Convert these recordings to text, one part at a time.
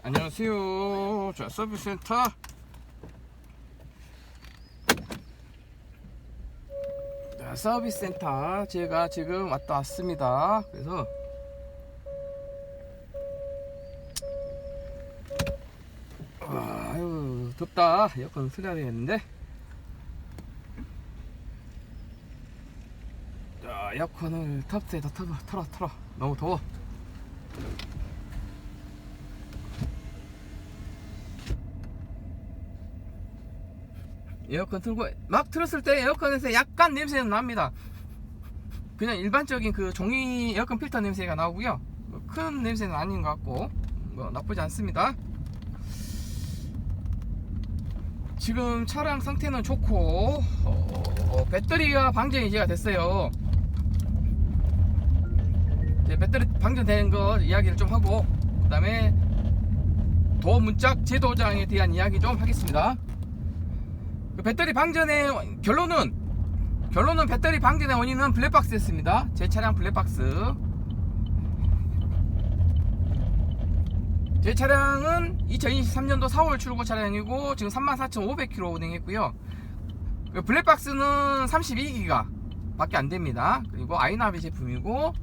안녕하세요. 자, 서비스 센터. 자, 서비스 센터 제가 지금 왔습니다. 그래서 아유 덥다. 에어컨 틀어야 되겠는데. 자, 에어컨을 탑재에다 틀어. 너무 더워. 에어컨 틀고 막 틀었을 때 에어컨에서 약간 냄새는 납니다. 그냥 일반적인 그 종이 에어컨 필터 냄새가 나오고요. 큰 냄새는 아닌 것 같고 뭐 나쁘지 않습니다. 지금 차량 상태는 좋고 배터리가 방전이 이제가 됐어요. 이제 배터리 방전된 거 이야기를 좀 하고 그 다음에 도어 문짝 재도장에 대한 이야기 좀 하겠습니다. 그 배터리 방전의 결론은 배터리 방전의 원인은 블랙박스였습니다. 제 차량 블랙박스. 제 차량은 2023년도 4월 출고 차량이고 지금 34,500km 운행했고요. 블랙박스는 32기가 밖에 안됩니다. 그리고 아이나비 제품이고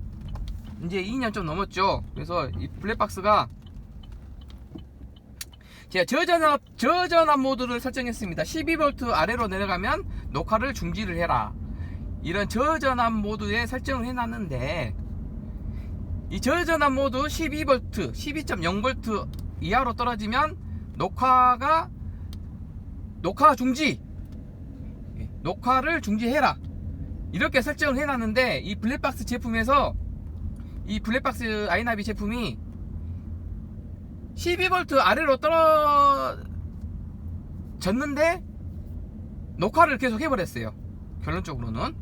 이제 2년 좀 넘었죠. 그래서 이 블랙박스가 제가 저전압 모드를 설정했습니다. 12V 아래로 내려가면 녹화를 중지를 해라, 이런 저전압 모드에 설정을 해놨는데, 이 저전압 모드 12V, 12.0V 이하로 떨어지면 녹화 중지, 녹화를 중지해라, 이렇게 설정을 해놨는데, 이 블랙박스 제품에서 이 블랙박스 아이나비 제품이 12V 아래로 떨어졌는데 녹화를 계속 해버렸어요. 결론적으로는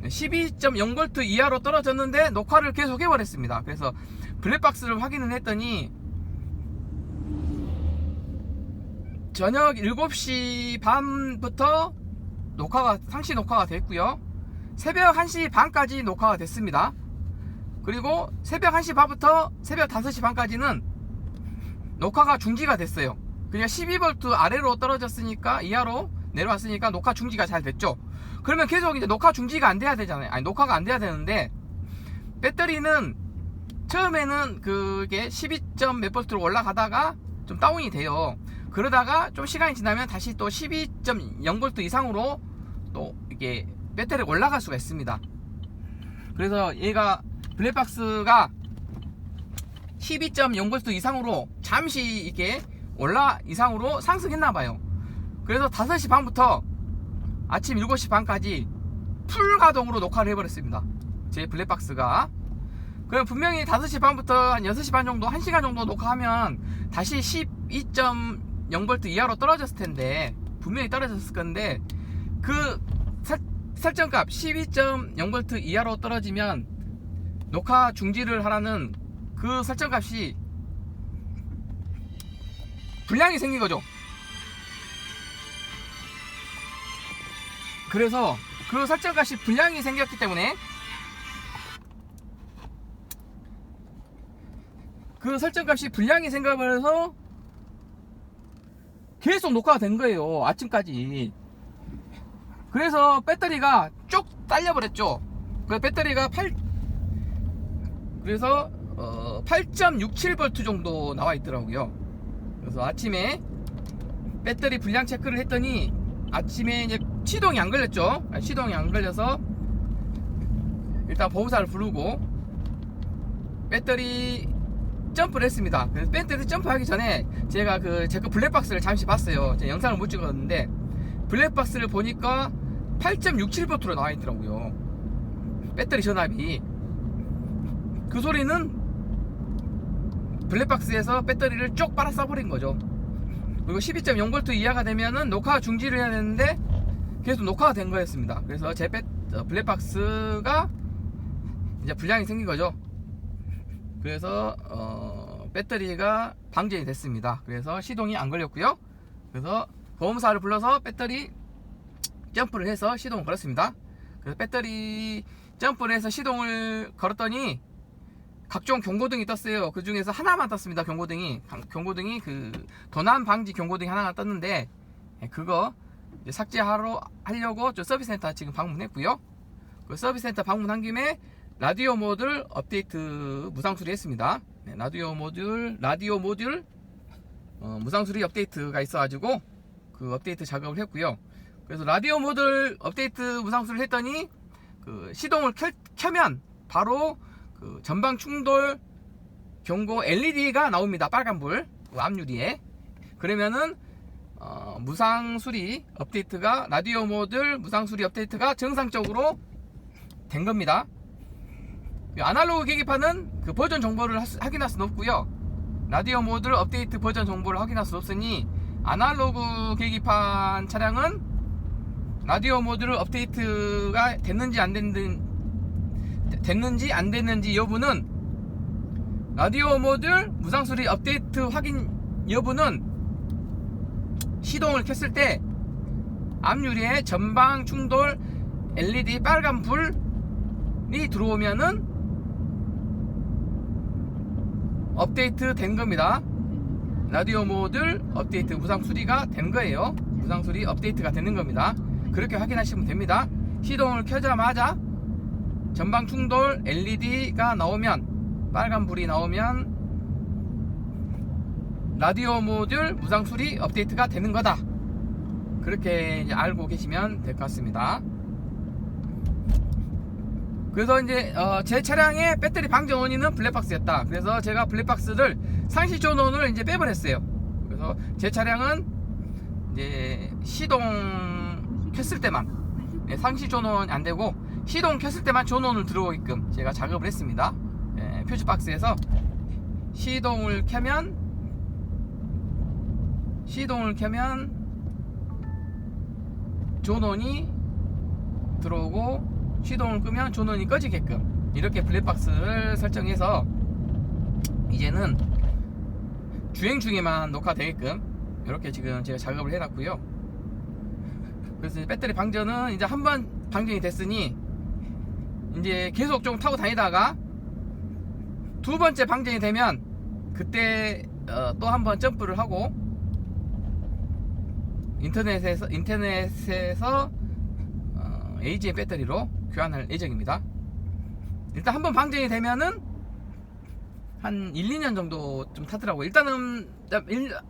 12.0V 이하로 떨어졌는데 녹화를 계속 해버렸습니다. 그래서 블랙박스를 확인을 했더니 저녁 7시 반부터 상시 녹화가 됐고요. 새벽 1시 반까지 녹화가 됐습니다. 그리고 새벽 1시 반부터 새벽 5시 반까지는 녹화가 중지가 됐어요. 그러니까 12V 아래로 떨어졌으니까, 이하로 내려왔으니까 녹화 중지가 잘 됐죠. 그러면 계속 이제 녹화 중지가 안 돼야 되잖아요. 아니, 녹화가 안 돼야 되는데, 배터리는 처음에는 그게 12점 몇 볼트로 올라가다가 좀 다운이 돼요. 그러다가 좀 시간이 지나면 다시 또 12.0V 이상으로 또 이게 배터리가 올라갈 수가 있습니다. 그래서 얘가 블랙박스가 12.0V 이상으로 잠시 이렇게 이상으로 상승했나봐요. 그래서 5시 반부터 아침 7시 반까지 풀 가동으로 녹화를 해버렸습니다. 제 블랙박스가. 그럼 분명히 5시 반부터 한 6시 반 정도, 1시간 정도 녹화하면 다시 12.0V 이하로 떨어졌을 텐데, 분명히 떨어졌을 건데, 그 설정값 12.0V 이하로 떨어지면 녹화 중지를 하라는 그 설정값이 불량이 생긴 거죠. 그래서 그 설정값이 불량이 생겼기 때문에 생겨버려서 계속 녹화가 된 거예요. 아침까지. 그래서 배터리가 쭉 딸려버렸죠. 그 배터리가 8.67V 정도 나와 있더라고요. 그래서 아침에 배터리 불량 체크를 했더니 아침에 이제 시동이 안 걸렸죠. 시동이 안 걸려서 일단 보험사를 부르고 배터리 점프를 했습니다. 그래서 배터리 점프하기 전에 제가 제 거 블랙박스를 잠시 봤어요. 제가 영상을 못 찍었는데 블랙박스를 보니까 8.67V로 나와 있더라고요. 배터리 전압이. 그 소리는 블랙박스에서 배터리를 쭉 빨아 써버린 거죠. 그리고 12.0V 이하가 되면은 녹화 중지를 해야 되는데 계속 녹화가 된 거였습니다. 그래서 제 블랙박스가 이제 불량이 생긴 거죠. 그래서 배터리가 방전이 됐습니다. 그래서 시동이 안 걸렸고요. 그래서 보험사를 불러서 배터리 점프를 해서 시동을 걸었습니다. 그래서 배터리 점프를 해서 시동을 걸었더니 각종 경고등이 떴어요. 그 중에서 하나만 떴습니다. 경고등이 그 도난 방지 경고등이 하나가 떴는데, 그거 이제 삭제하려고 저 서비스센터 지금 방문했고요. 그 서비스센터 방문한 김에 라디오 모듈 업데이트 무상수리 했습니다. 네, 라디오 모듈 무상수리 업데이트가 있어가지고 그 업데이트 작업을 했고요. 그래서 라디오 모듈 업데이트 무상수리를 했더니 그 시동을 켜면 바로 그 전방 충돌 경고 LED가 나옵니다. 빨간불 앞유리에. 그러면은 무상수리 업데이트가 라디오 모듈 무상수리 업데이트가 정상적으로 된 겁니다. 아날로그 계기판은 그 버전 정보를 확인할 수는 없고요. 라디오 모듈 업데이트 버전 정보를 확인할 수 없으니 아날로그 계기판 차량은 라디오 모듈 업데이트가 됐는지 안 됐는지 여부는 라디오 모듈 무상수리 업데이트 확인 여부는 시동을 켰을 때 앞유리에 전방 충돌 LED 빨간 불이 들어오면은 업데이트 된 겁니다. 라디오 모듈 업데이트 무상수리가 된 거예요. 무상수리 업데이트가 되는 겁니다. 그렇게 확인하시면 됩니다. 시동을 켜자마자 전방 충돌 LED가 나오면, 빨간 불이 나오면 라디오 모듈 무상수리 업데이트가 되는 거다. 그렇게 이제 알고 계시면 될 것 같습니다. 그래서 이제 제 차량의 배터리 방전 원인은 블랙박스였다. 그래서 제가 블랙박스를 상시 전원을 이제 빼버렸어요. 그래서 제 차량은 이제 시동 켰을 때만, 상시 전원 안 되고 시동 켰을 때만 전원을 들어오게끔 제가 작업을 했습니다. 퓨즈박스에서 시동을 켜면 전원이 들어오고 시동을 끄면 전원이 꺼지게끔 이렇게 블랙박스를 설정해서 이제는 주행 중에만 녹화되게끔 이렇게 지금 제가 작업을 해놨고요. 그래서 배터리 방전은 이제 한번 방전이 됐으니 이제 계속 좀 타고 다니다가 두 번째 방전이 되면 그때 또 한번 점프를 하고 인터넷에서 AGM 배터리로 교환할 예정입니다. 일단 한번 방전이 되면은 한 1, 2년 정도 좀 타더라고요. 일단은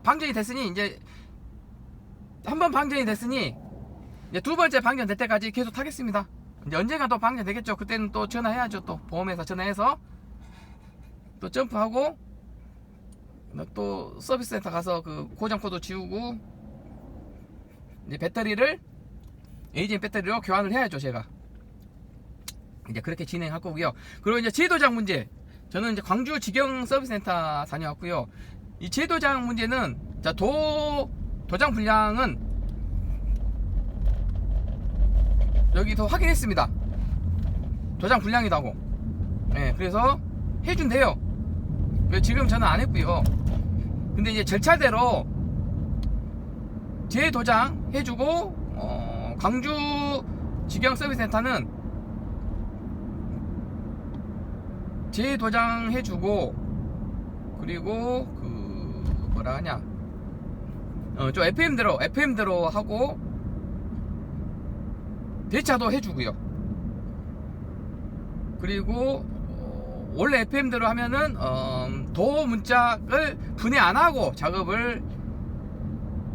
방전이 됐으니 이제 한번 방전이 됐으니 이제 두 번째 방전 될 때까지 계속 타겠습니다. 이제 언젠가 또 방전 되겠죠. 그때는 또 전화해야죠. 또 보험회사 전화해서 또 점프하고 또 서비스센터 가서 그 고장 코드 지우고 이제 배터리를 AGM 배터리로 교환을 해야죠. 제가 이제 그렇게 진행할 거고요. 그리고 이제 제도장 문제, 저는 이제 광주 직영 서비스센터 다녀왔고요. 이 제도장 문제는 자 도장 분량은 여기서 확인했습니다. 도장 분량이다고. 네, 그래서 해준대요. 지금 저는 안 했고요. 근데 이제 절차대로 재도장 해주고 광주 직영 서비스센터는 재도장 해주고 그리고 그 뭐라 하냐 좀 FM대로 하고 대차도 해주고요. 그리고 원래 FM대로 하면은 도 문짝을 분해 안 하고 작업을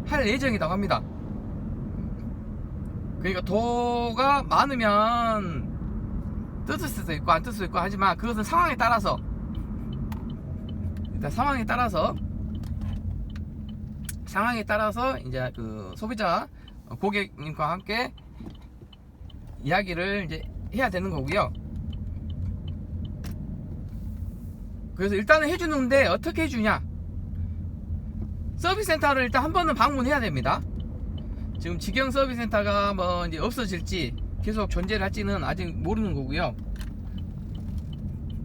할 예정이라고 합니다. 그러니까 도가 많으면 뜯을 수도 있고 안 뜯을 수도 있고 하지만 그것은 상황에 따라서 일단 상황에 따라서 이제 그 소비자 고객님과 함께 이야기를 이제 해야 되는 거고요. 그래서 일단은 해주는데 어떻게 해주냐? 서비스센터를 일단 한 번은 방문해야 됩니다. 지금 직영 서비스센터가 뭐 이제 없어질지 계속 존재를 할지는 아직 모르는 거고요.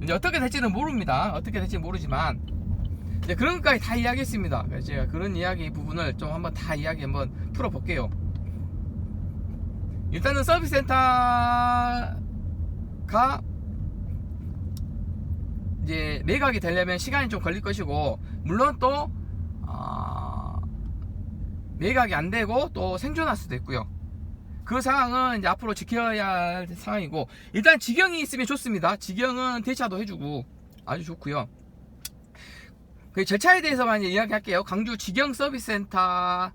이제 어떻게 될지는 모릅니다. 어떻게 될지 모르지만 이제 그런 것까지 다 이야기했습니다. 그래서 제가 그런 이야기 부분을 좀 한번 다 이야기 한번 풀어볼게요. 일단은 서비스센터 이제 매각이 되려면 시간이 좀 걸릴 것이고, 물론 또 매각이 안 되고 또 생존할 수도 있고요. 그 상황은 이제 앞으로 지켜야 할 상황이고, 일단 직영이 있으면 좋습니다. 직영은 대차도 해주고 아주 좋고요. 그 절차에 대해서만 이야기할게요. 광주 직영 서비스 센터,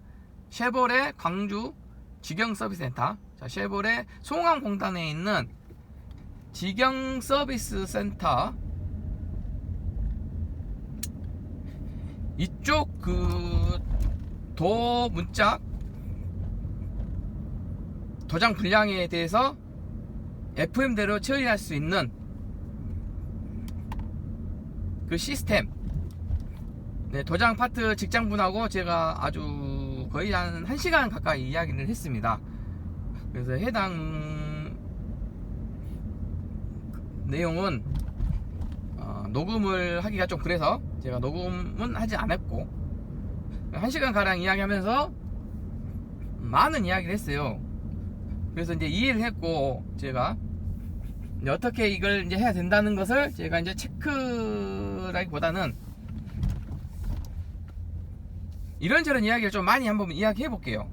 쉐보레 광주 직영 서비스 센터. 자, 쉐보레 송암공단에 있는 직영 서비스 센터, 이쪽 그 도문짝 도장 불량에 대해서 FM대로 처리할 수 있는 그 시스템, 네, 도장 파트 직장분하고 제가 아주 거의 한 1시간 가까이 이야기를 했습니다. 그래서 해당 내용은 녹음을 하기가 좀 그래서 제가 녹음은 하지 않았고, 1시간 가량 이야기하면서 많은 이야기를 했어요. 그래서 이제 이해를 했고, 제가 이제 어떻게 이걸 이제 해야 된다는 것을 제가 이제 체크라기보다는 이런저런 이야기를 좀 많이 한번 이야기해 볼게요.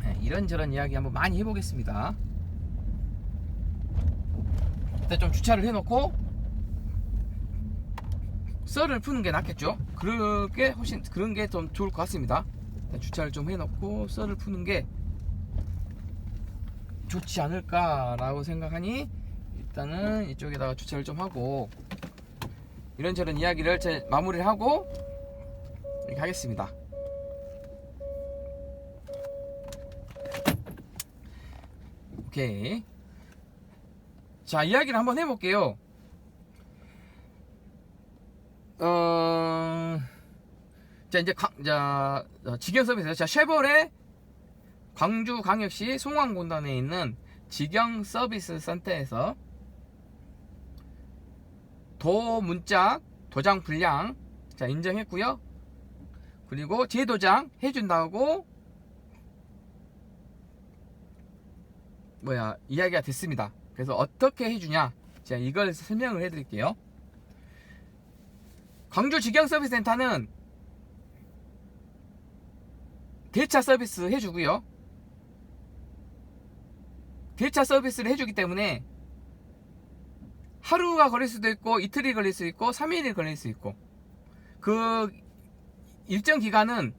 네, 이런저런 이야기 한번 많이 해보겠습니다. 일단 좀 주차를 해놓고 썰을 푸는 게 낫겠죠. 그렇게 훨씬 그런 게 좀 좋을 것 같습니다. 일단 주차를 좀 해놓고 썰을 푸는 게 좋지 않을까라고 생각하니, 일단은 이쪽에다가 주차를 좀 하고 이런저런 이야기를 마무리를 하고 이렇게 하겠습니다. 오케이. 자, 이야기를 한번 해볼게요. 자, 이제 직영 서비스. 자, 쉐보레 광주광역시 송암공단에 있는 직영 서비스 센터에서 도문짝 도장 불량, 자, 인정했고요. 그리고 재도장 해준다고 이야기가 됐습니다. 그래서 어떻게 해주냐, 제가 이걸 설명을 해드릴게요. 광주 직영 서비스 센터는 대차 서비스 해주고요. 대차 서비스를 해주기 때문에 하루가 걸릴 수도 있고, 이틀이 걸릴 수 있고, 3일이 걸릴 수 있고, 그 일정 기간은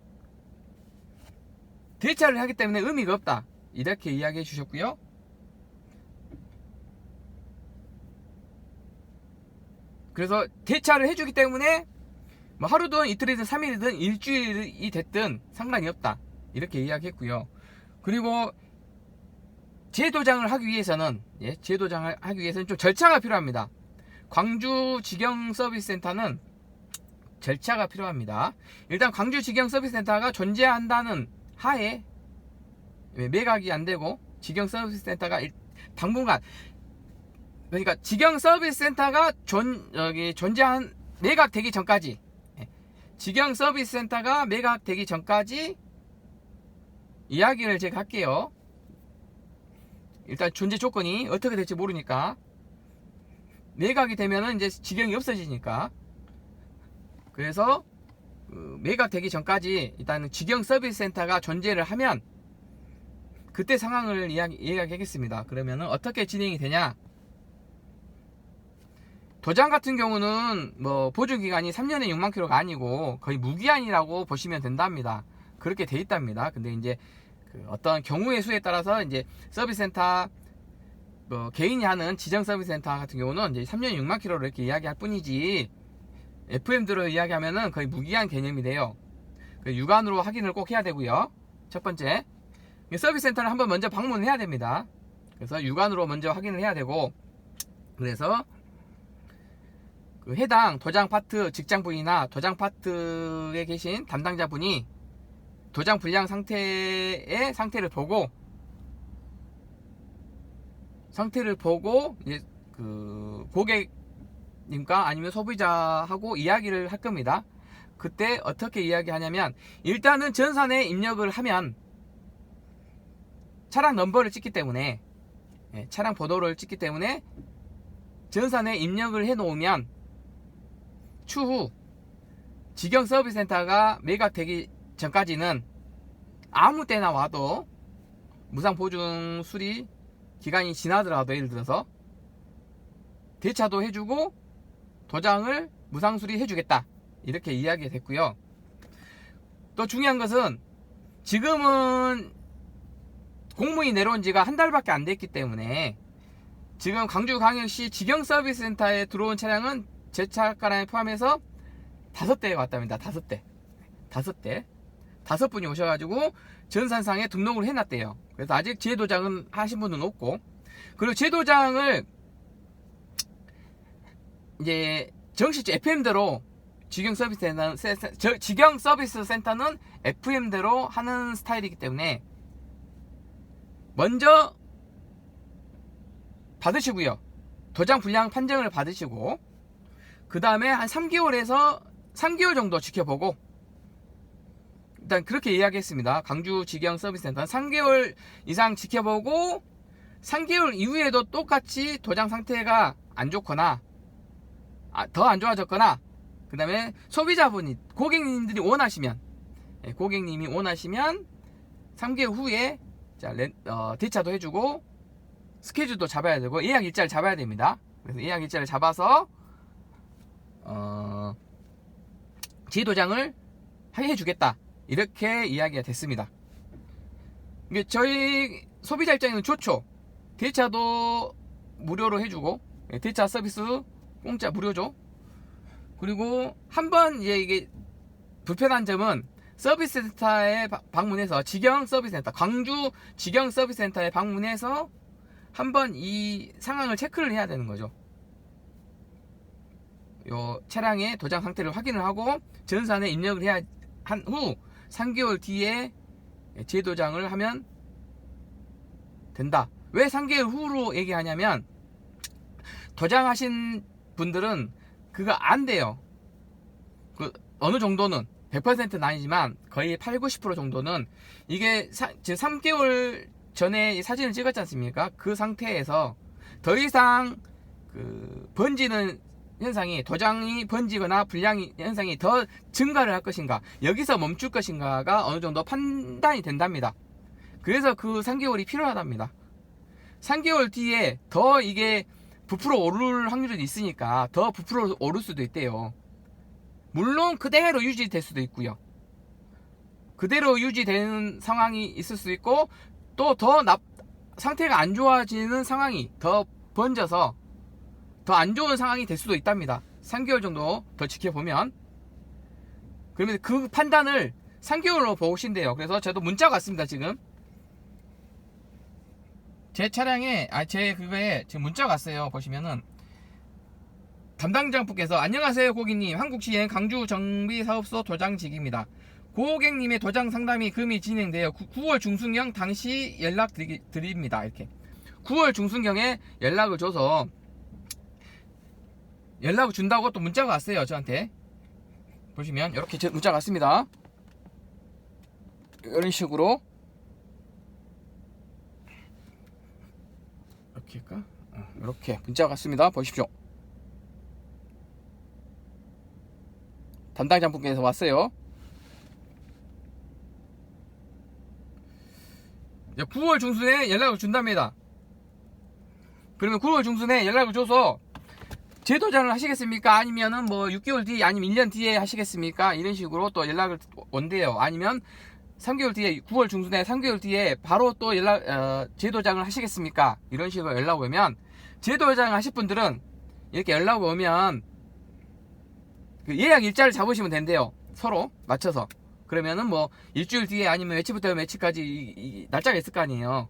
대차를 하기 때문에 의미가 없다, 이렇게 이야기해 주셨고요. 그래서 대차를 해주기 때문에 뭐 하루든 이틀이든 3일이든 일주일이 됐든 상관이 없다, 이렇게 이야기했고요. 그리고 재도장을 하기 위해서는, 재도장을 하기 위해서는 좀 절차가 필요합니다. 광주 직영 서비스 센터는 절차가 필요합니다. 일단 광주 직영 서비스 센터가 존재한다는 하에 매각이 안 되고, 직영 서비스 센터가 당분간, 그러니까 직영 서비스 센터가 매각되기 전까지, 직영 서비스 센터가 매각되기 전까지 이야기를 제가 할게요. 일단 존재 조건이 어떻게 될지 모르니까, 매각이 되면은 이제 직영이 없어지니까, 그래서 매각되기 전까지 일단 직영 서비스 센터가 존재를 하면 그때 상황을 이야기하겠습니다. 그러면은 어떻게 진행이 되냐? 도장 같은 경우는 뭐 보증기간이 3년에 6만 킬로가 아니고 거의 무기한이라고 보시면 된답니다. 그렇게 돼 있답니다. 근데 이제 어떤 경우의 수에 따라서 이제 서비스 센터, 뭐 개인이 하는 지정 서비스 센터 같은 경우는 이제 3년에 6만 킬로를 이렇게 이야기할 뿐이지, FM대로 이야기하면은 거의 무기한 개념이 돼요. 육안으로 확인을 꼭 해야 되고요. 첫 번째, 서비스 센터를 한번 먼저 방문을 해야 됩니다. 그래서 육안으로 먼저 확인을 해야 되고, 그래서 그 해당 도장 파트 직장분이나 도장 파트에 계신 담당자분이 도장 불량 상태의 상태를 보고 이제 그 고객님과 아니면 소비자하고 이야기를 할 겁니다. 그때 어떻게 이야기하냐면, 일단은 전산에 입력을 하면 차량 넘버를 찍기 때문에 차량 번호를 찍기 때문에 전산에 입력을 해 놓으면 추후 직영 서비스 센터가 매각되기 전까지는 아무 때나 와도 무상 보증 수리 기간이 지나더라도, 예를 들어서 대차도 해주고 도장을 무상 수리 해주겠다, 이렇게 이야기가 됐고요. 또 중요한 것은 지금은 공문이 내려온 지가 한 달밖에 안 됐기 때문에 지금 광주광역시 직영 서비스 센터에 들어온 차량은 제 차가량에 포함해서 5대가 왔답니다. 5대. 5분이 오셔가지고 전산상에 등록을 해놨대요. 그래서 아직 제도장은 하신 분은 없고, 그리고 제도장을 이제 정식 FM대로 직영 서비스 센터는 FM대로 하는 스타일이기 때문에 먼저 받으시고요. 도장 불량 판정을 받으시고, 그 다음에 한 3개월 정도 지켜보고, 일단 그렇게 이야기했습니다. 광주 직영 서비스 센터는 3개월 이상 지켜보고, 3개월 이후에도 똑같이 도장 상태가 안 좋거나 더 안 좋아졌거나, 그 다음에 소비자분이, 고객님들이 원하시면, 고객님이 원하시면 3개월 후에 대차도 해주고 스케줄도 잡아야 되고 예약 일자를 잡아야 됩니다. 그래서 예약 일자를 잡아서 제도장을 해주겠다, 이렇게 이야기가 됐습니다. 이게 저희 소비자 입장에는 좋죠. 대차도 무료로 해주고, 대차 서비스 공짜 무료죠. 그리고 한번 이게 불편한 점은 서비스 센터에 방문해서, 직영 서비스 센터, 광주 직영 서비스 센터에 방문해서 한번 이 상황을 체크를 해야 되는 거죠. 요 차량의 도장 상태를 확인을 하고 전산에 입력을 해야 한 후 3개월 뒤에 재도장을 하면 된다. 왜 3개월 후로 얘기하냐면, 도장하신 분들은 그거 안 돼요. 어느 정도는 100%는 아니지만 거의 80-90% 정도는 이게 지금 3개월 전에 사진을 찍었지 않습니까? 그 상태에서 더 이상 번지는 현상이, 도장이 번지거나 불량 현상이 더 증가를 할 것인가, 여기서 멈출 것인가가 어느 정도 판단이 된답니다. 그래서 그 3개월이 필요하답니다. 3개월 뒤에 더 이게 부풀어 오를 확률이 있으니까 더 부풀어 오를 수도 있대요. 물론 그대로 유지될 수도 있고요. 그대로 유지되는 상황이 있을 수 있고, 또 더 상태가 안 좋아지는 상황이 더 번져서 더 안 좋은 상황이 될 수도 있답니다. 3개월 정도 더 지켜보면. 그러면 그 판단을 3개월로 보신대요. 그래서 저도 문자가 왔습니다. 지금 제 차량에, 그거에 지금 문자가 왔어요. 보시면은 담당자분께서, 안녕하세요 고객님, 한국시행 광주정비사업소 도장직입니다. 고객님의 도장 상담이 금이 진행되어 9월 중순경 당시 연락 드립니다. 이렇게 9월 중순경에 연락을 줘서, 연락을 준다고 또 문자가 왔어요. 저한테 보시면 이렇게 문자가 왔습니다. 이런 식으로 이렇게 할까? 이렇게 문자가 왔습니다. 보십시오. 담당자분께서 왔어요. 9월 중순에 연락을 준답니다. 그러면 9월 중순에 연락을 줘서 재도장을 하시겠습니까? 아니면은 뭐 6개월 뒤, 아니면 1년 뒤에 하시겠습니까? 이런 식으로 또 연락을 온대요. 아니면 3개월 뒤에, 9월 중순에 3개월 뒤에 바로 또 재도장을 하시겠습니까? 이런 식으로 연락 오면, 재도장 하실 분들은 이렇게 연락 오면 예약 일자를 잡으시면 된대요. 서로 맞춰서. 그러면은 뭐 일주일 뒤에, 아니면 며칠부터 며칠까지 날짜가 있을 거 아니에요.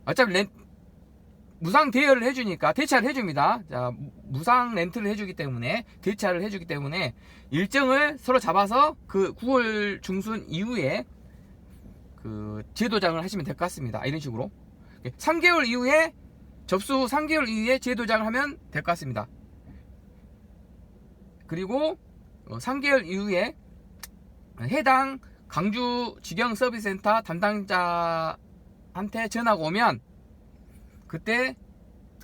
어차피 무상 대여를 해주니까, 대차를 해줍니다. 자, 무상 렌트를 해주기 때문에, 대차를 해주기 때문에 일정을 서로 잡아서 그 9월 중순 이후에 재도장을 하시면 될 것 같습니다. 이런 식으로 3개월 이후에, 접수 후 3개월 이후에 재도장을 하면 될 것 같습니다. 그리고 3개월 이후에 해당 광주 직영 서비스 센터 담당자한테 전화가 오면 그때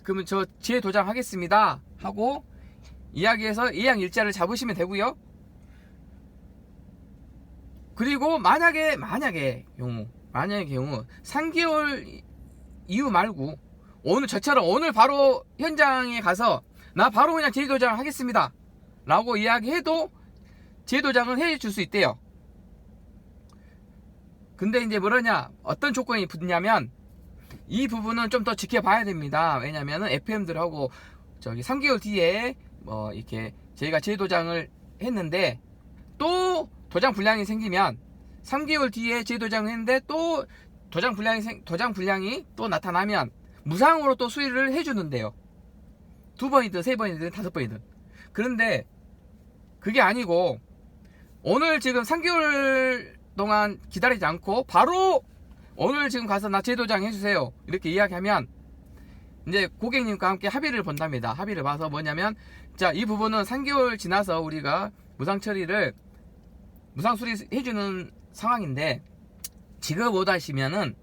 그러면 저 재도장 하겠습니다 하고 이야기해서 예약 일자를 잡으시면 되고요. 그리고 만약에 경우 3개월 이후 말고 오늘 저처럼 오늘 바로 현장에 가서 나 바로 그냥 재도장 하겠습니다 라고 이야기해도 재도장은 해줄 수 있대요. 근데 이제 뭐라냐, 어떤 조건이 붙냐면 이 부분은 좀 더 지켜봐야 됩니다. 왜냐면은 FM들하고 저기 3개월 뒤에 뭐 이렇게 저희가 재도장을 했는데 또 도장 불량이 생기면 3개월 뒤에 재도장을 했는데 또 도장 불량이 또 나타나면 무상으로 또 수리를 해주는데요. 2번이든 3번이든 5번이든. 그런데 그게 아니고 오늘 지금 3개월 동안 기다리지 않고 바로 오늘 지금 가서 나 재도장 해주세요 이렇게 이야기하면 이제 고객님과 함께 합의를 본답니다. 합의를 봐서 뭐냐면, 자, 이 부분은 3개월 지나서 우리가 무상 처리를 무상 수리 해주는 상황인데 지금 원하시면은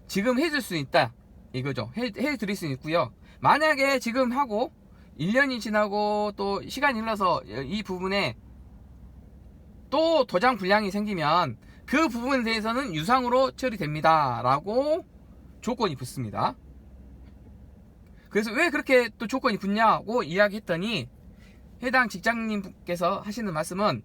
지금 해줄 수 있다 이거죠. 해드릴 수 있고요. 만약에 지금 하고 1년이 지나고 또 시간이 흘러서 이 부분에 또 도장 불량이 생기면 그 부분에 대해서는 유상으로 처리됩니다 라고 조건이 붙습니다. 그래서 왜 그렇게 또 조건이 붙냐고 이야기했더니 해당 직장님께서 하시는 말씀은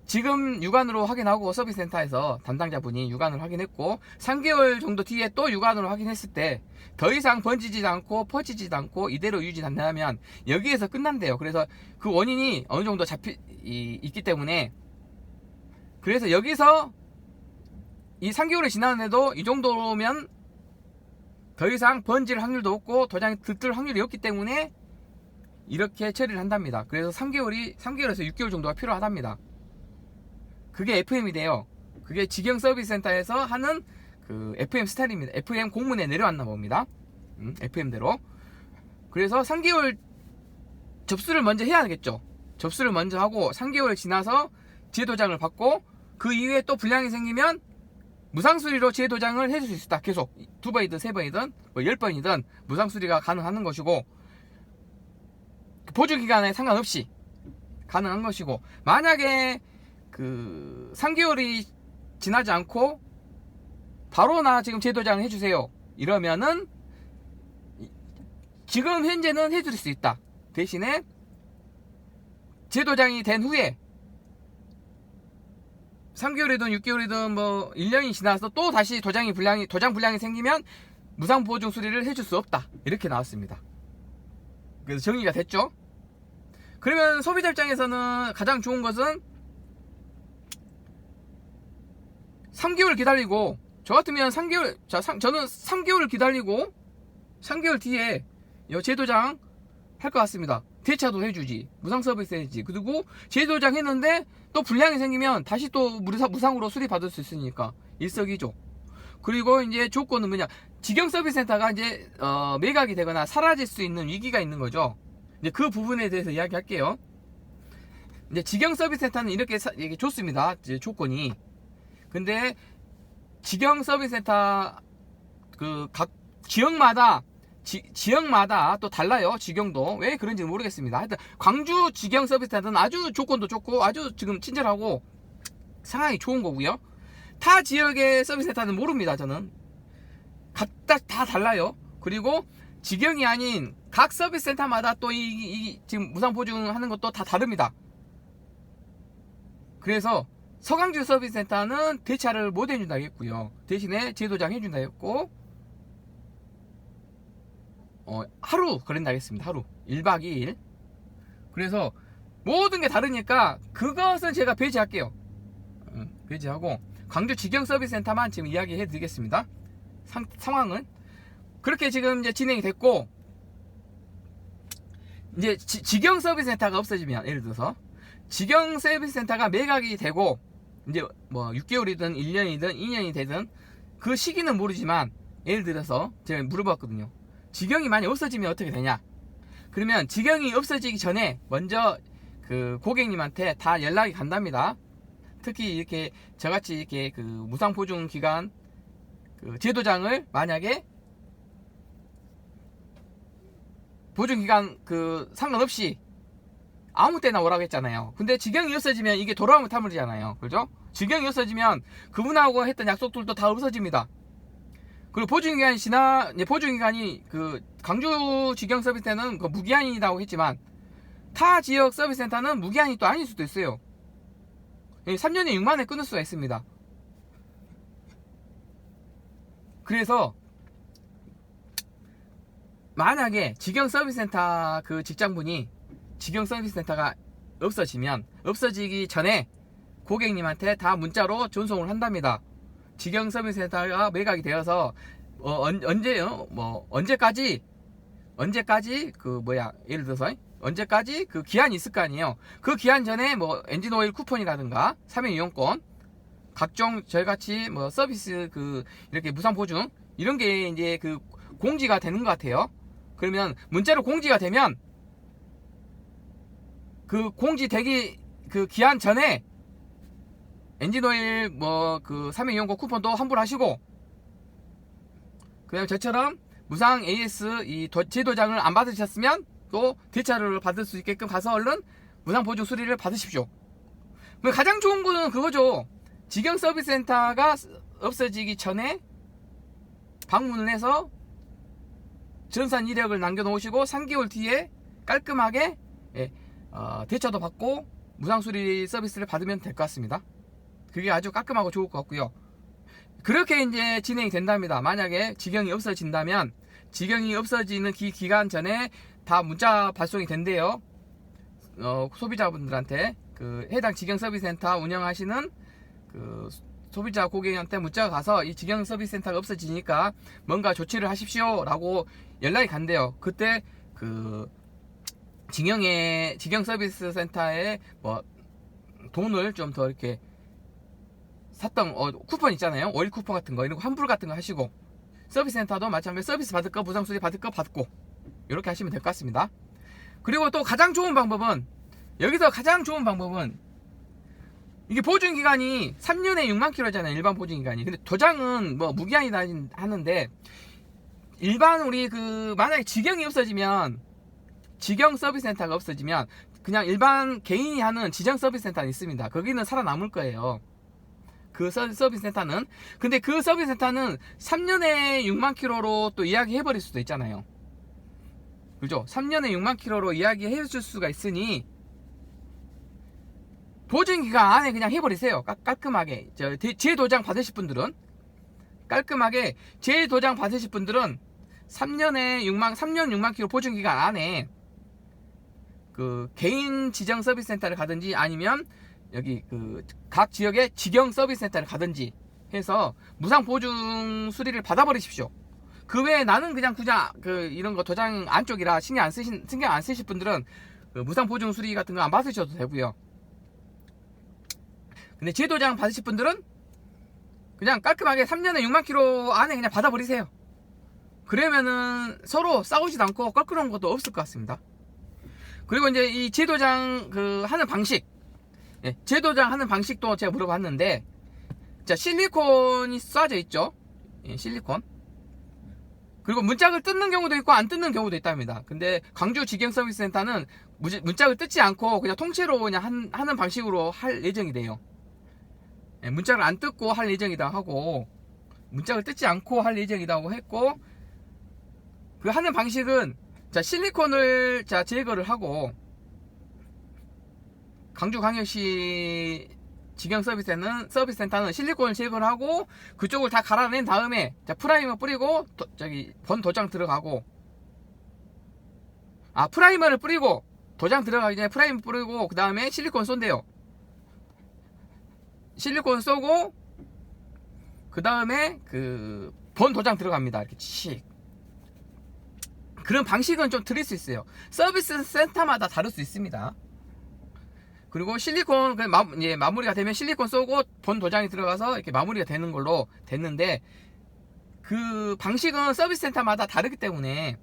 지금 육안으로 확인하고 서비스센터에서 담당자분이 육안으로 확인했고 3개월 정도 뒤에 또 육안으로 확인했을 때 더 이상 번지지도 않고 퍼지지도 않고 이대로 유지된다면 여기에서 끝난대요. 그래서 그 원인이 어느 정도 있기 때문에, 그래서 여기서 이 3개월이 지났는데도 이 정도면 더 이상 번질 확률도 없고 도장이 들뜰 확률이 없기 때문에 이렇게 처리를 한답니다. 그래서 3개월에서 6개월 정도가 필요하답니다. 그게 FM이 돼요. 그게 직영 서비스 센터에서 하는 그 FM 스타일입니다. FM 공문에 내려왔나 봅니다. FM대로. 그래서 3개월 접수를 먼저 해야겠죠. 접수를 먼저 하고 3개월 지나서 재도장을 받고 그 이후에 또 불량이 생기면 무상수리로 재도장을 해줄 수 있다. 계속 2번이든 3번이든 뭐 10번이든 무상수리가 가능한 것이고 보조기간에 상관없이 가능한 것이고, 만약에 그 3개월이 지나지 않고 바로 나 지금 재도장을 해주세요 이러면은 지금 현재는 해줄 수 있다. 대신에 재도장이 된 후에 3개월이든 6개월이든 뭐 1년이 지나서 또 다시 도장 불량이 생기면 무상 보증 수리를 해줄 수 없다 이렇게 나왔습니다. 그래서 정리가 됐죠. 그러면 소비자 입장에서는 가장 좋은 것은 3개월 기다리고, 저 같으면 저는 3개월 기다리고 3개월 뒤에 재도장 할 것 같습니다. 대차도 해주지, 무상 서비스 해주지. 그리고 재도장 했는데 또 불량이 생기면 다시 또 무상으로 수리 받을 수 있으니까 일석이조. 그리고 이제 조건은 뭐냐, 직영 서비스 센터가 이제 매각이 되거나 사라질 수 있는 위기가 있는 거죠. 이제 그 부분에 대해서 이야기할게요. 이제 직영 서비스 센터는 이렇게 좋습니다. 이제 조건이. 근데 직영 서비스 센터 그 각 지역마다 또 달라요. 직영도 왜 그런지는 모르겠습니다. 하여튼 광주 직영 서비스 센터는 아주 조건도 좋고 아주 지금 친절하고 상황이 좋은 거고요. 타 지역의 서비스 센터는 모릅니다. 저는 각각 다 달라요. 그리고 직영이 아닌 각 서비스 센터마다 또 지금 무상 보증하는 것도 다 다릅니다. 그래서 서강주 서비스 센터는 대차를 못 해준다 했고요. 대신에 재도장 해준다 했고, 하루 걸린다 했습니다. 하루 1박 2일. 그래서 모든 게 다르니까 그것은 제가 배제할게요. 배제하고 광주 직영 서비스 센터만 지금 이야기해 드리겠습니다. 상황은 그렇게 지금 이제 진행이 됐고, 이제 직영 서비스 센터가 없어지면, 예를 들어서 직영 서비스 센터가 매각이 되고 이제 뭐 6개월이든 1년이든 2년이 되든 그 시기는 모르지만, 예를 들어서 제가 물어봤거든요. 직영이 많이 없어지면 어떻게 되냐? 그러면 직영이 없어지기 전에 먼저 그 고객님한테 다 연락이 간답니다. 특히 이렇게 저같이 이렇게 그 무상 보증 기간 그 제도장을 만약에 보증기간 상관없이 아무 때나 오라고 했잖아요. 근데 지경이 없어지면 이게 돌아오면 타물이잖아요. 그죠? 지경이 없어지면 그분하고 했던 약속들도 다 없어집니다. 그리고 보증기간이 광주 지경 서비스센터는 무기한이라고 했지만 타 지역 서비스센터는 무기한이 또 아닐 수도 있어요. 3년에 6만에 끊을 수가 있습니다. 그래서 만약에 지경 서비스센터 직장분이 지경 서비스센터가 없어지기 전에 고객님한테 다 문자로 전송을 한답니다. 지경 서비스센터가 매각이 되어서 언제까지 예를 들어서 언제까지 기한이 있을 거 아니에요. 그 기한 전에 엔진오일 쿠폰이라든가 3회 이용권, 각종 저희같이 서비스 이렇게 무상 보증 이런 게 이제 공지가 되는 것 같아요. 그러면 문자로 공지가 되면 공지되기 기한 전에 엔진오일 3회 이용권 쿠폰도 환불하시고, 그다음에 저처럼 무상 AS 제도장을 안 받으셨으면 또 대차를 받을 수 있게끔 가서 얼른 무상 보증 수리를 받으십시오. 가장 좋은 거는 그거죠. 지경 서비스센터가 없어지기 전에 방문을 해서 전산 이력을 남겨놓으시고 3개월 뒤에 깔끔하게 대차도 받고 무상 수리 서비스를 받으면 될 것 같습니다. 그게 아주 깔끔하고 좋을 것 같고요. 그렇게 이제 진행이 된답니다. 만약에 지경이 없어진다면 지경이 없어지는 기간 전에 다 문자 발송이 된대요. 소비자분들한테 해당 지경 서비스센터 운영하시는 소비자 고객한테 문자가 가서 이 지경 서비스센터가 없어지니까 뭔가 조치를 하십시오 라고 연락이 간대요. 그때 지경 서비스센터에 돈을 좀 더 이렇게 샀던 쿠폰 있잖아요. 오일 쿠폰 같은 거 이런 거 환불 같은 거 하시고, 서비스센터도 마찬가지로 서비스 받을 거 무상 수리 받을 거 받고 이렇게 하시면 될 것 같습니다. 그리고 또 가장 좋은 방법은 이게 보증기간이 3년에 6만 킬로잖아요. 일반 보증기간이. 근데 도장은 무기한이다 하는데, 일반 우리 만약에 지경이 없어지면, 지경 서비스센터가 없어지면 그냥 일반 개인이 하는 지정 서비스센터는 있습니다. 거기는 살아남을 거예요. 서비스센터는. 근데 서비스센터는 3년에 6만 킬로로 또 이야기해버릴 수도 있잖아요. 그죠? 3년에 6만 킬로로 이야기해줄 수가 있으니 보증기간 안에 그냥 해버리세요. 깔끔하게. 재도장 받으실 분들은 깔끔하게 재도장 받으실 분들은 3년 6만 킬로 보증기간 안에 개인 지정 서비스센터를 가든지 아니면 여기 각 지역의 지경 서비스센터를 가든지 해서 무상 보증 수리를 받아버리십시오. 그 외에 나는 그냥 이런 거 도장 안쪽이라 신경 안 쓰실 분들은 무상 보증 수리 같은 거 안 받으셔도 되고요. 근데 제도장 받으실 분들은 그냥 깔끔하게 3년에 6만 킬로 안에 그냥 받아버리세요. 그러면은 서로 싸우지도 않고 껄끄러운 것도 없을 것 같습니다. 그리고 이제 이 제도장 하는 방식, 제도장 하는 방식도 제가 물어봤는데, 자, 실리콘이 쏴져 있죠. 실리콘. 그리고 문짝을 뜯는 경우도 있고 안 뜯는 경우도 있답니다. 근데 광주 지경 서비스센터는 문짝을 뜯지 않고 그냥 통째로 그냥 하는 방식으로 할 예정이 돼요. 문짝을 안 뜯고 할 예정이다 하고, 문짝을 뜯지 않고 할 예정이라고 했고, 하는 방식은, 자, 실리콘을 제거를 하고, 광주광역시 지경 서비스센터는 실리콘을 제거를 하고 그쪽을 다 갈아낸 다음에 프라이머 뿌리고 본 도장 들어가고, 프라이머를 뿌리고 도장 들어가기 전에 프라이머 뿌리고 그 다음에 실리콘 쏜대요. 실리콘 쏘고 그 다음에 본 도장 들어갑니다. 이렇게 칙. 그런 방식은 좀 틀릴 수 있어요. 서비스 센터마다 다를 수 있습니다. 그리고 실리콘 마무리가 되면 실리콘 쏘고 본 도장이 들어가서 이렇게 마무리가 되는 걸로 됐는데, 그 방식은 서비스 센터마다 다르기 때문에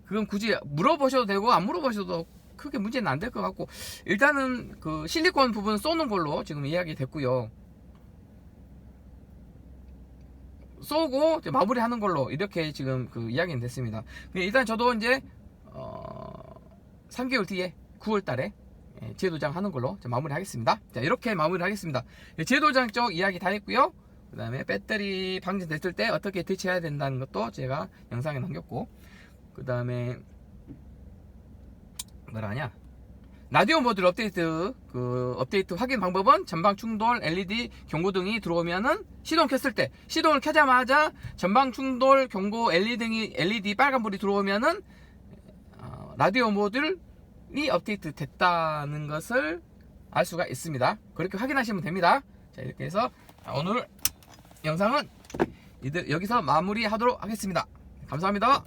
그건 굳이 물어보셔도 되고 안 물어보셔도 크게 문제는 안 될 것 같고, 일단은 실리콘 부분 쏘는 걸로 지금 이야기 됐고요. 쏘고 마무리하는 걸로 이렇게 지금 이야기는 됐습니다. 일단 저도 이제 3개월 뒤에 9월 달에 재도장 하는 걸로 마무리 하겠습니다. 자, 이렇게 마무리 하겠습니다. 재도장 쪽 이야기 다 했고요. 그 다음에 배터리 방전됐을 때 어떻게 대처해야 된다는 것도 제가 영상에 남겼고, 그 다음에 뭐라 하냐, 라디오 모듈 업데이트, 업데이트 확인 방법은 전방 충돌 LED 경고등이 들어오면은 시동 켰을 때, 시동을 켜자마자 전방 충돌 경고 LED 빨간불이 들어오면은 라디오 모듈이 업데이트 됐다는 것을 알 수가 있습니다. 그렇게 확인하시면 됩니다. 자, 이렇게 해서 오늘 영상은 여기서 마무리하도록 하겠습니다. 감사합니다.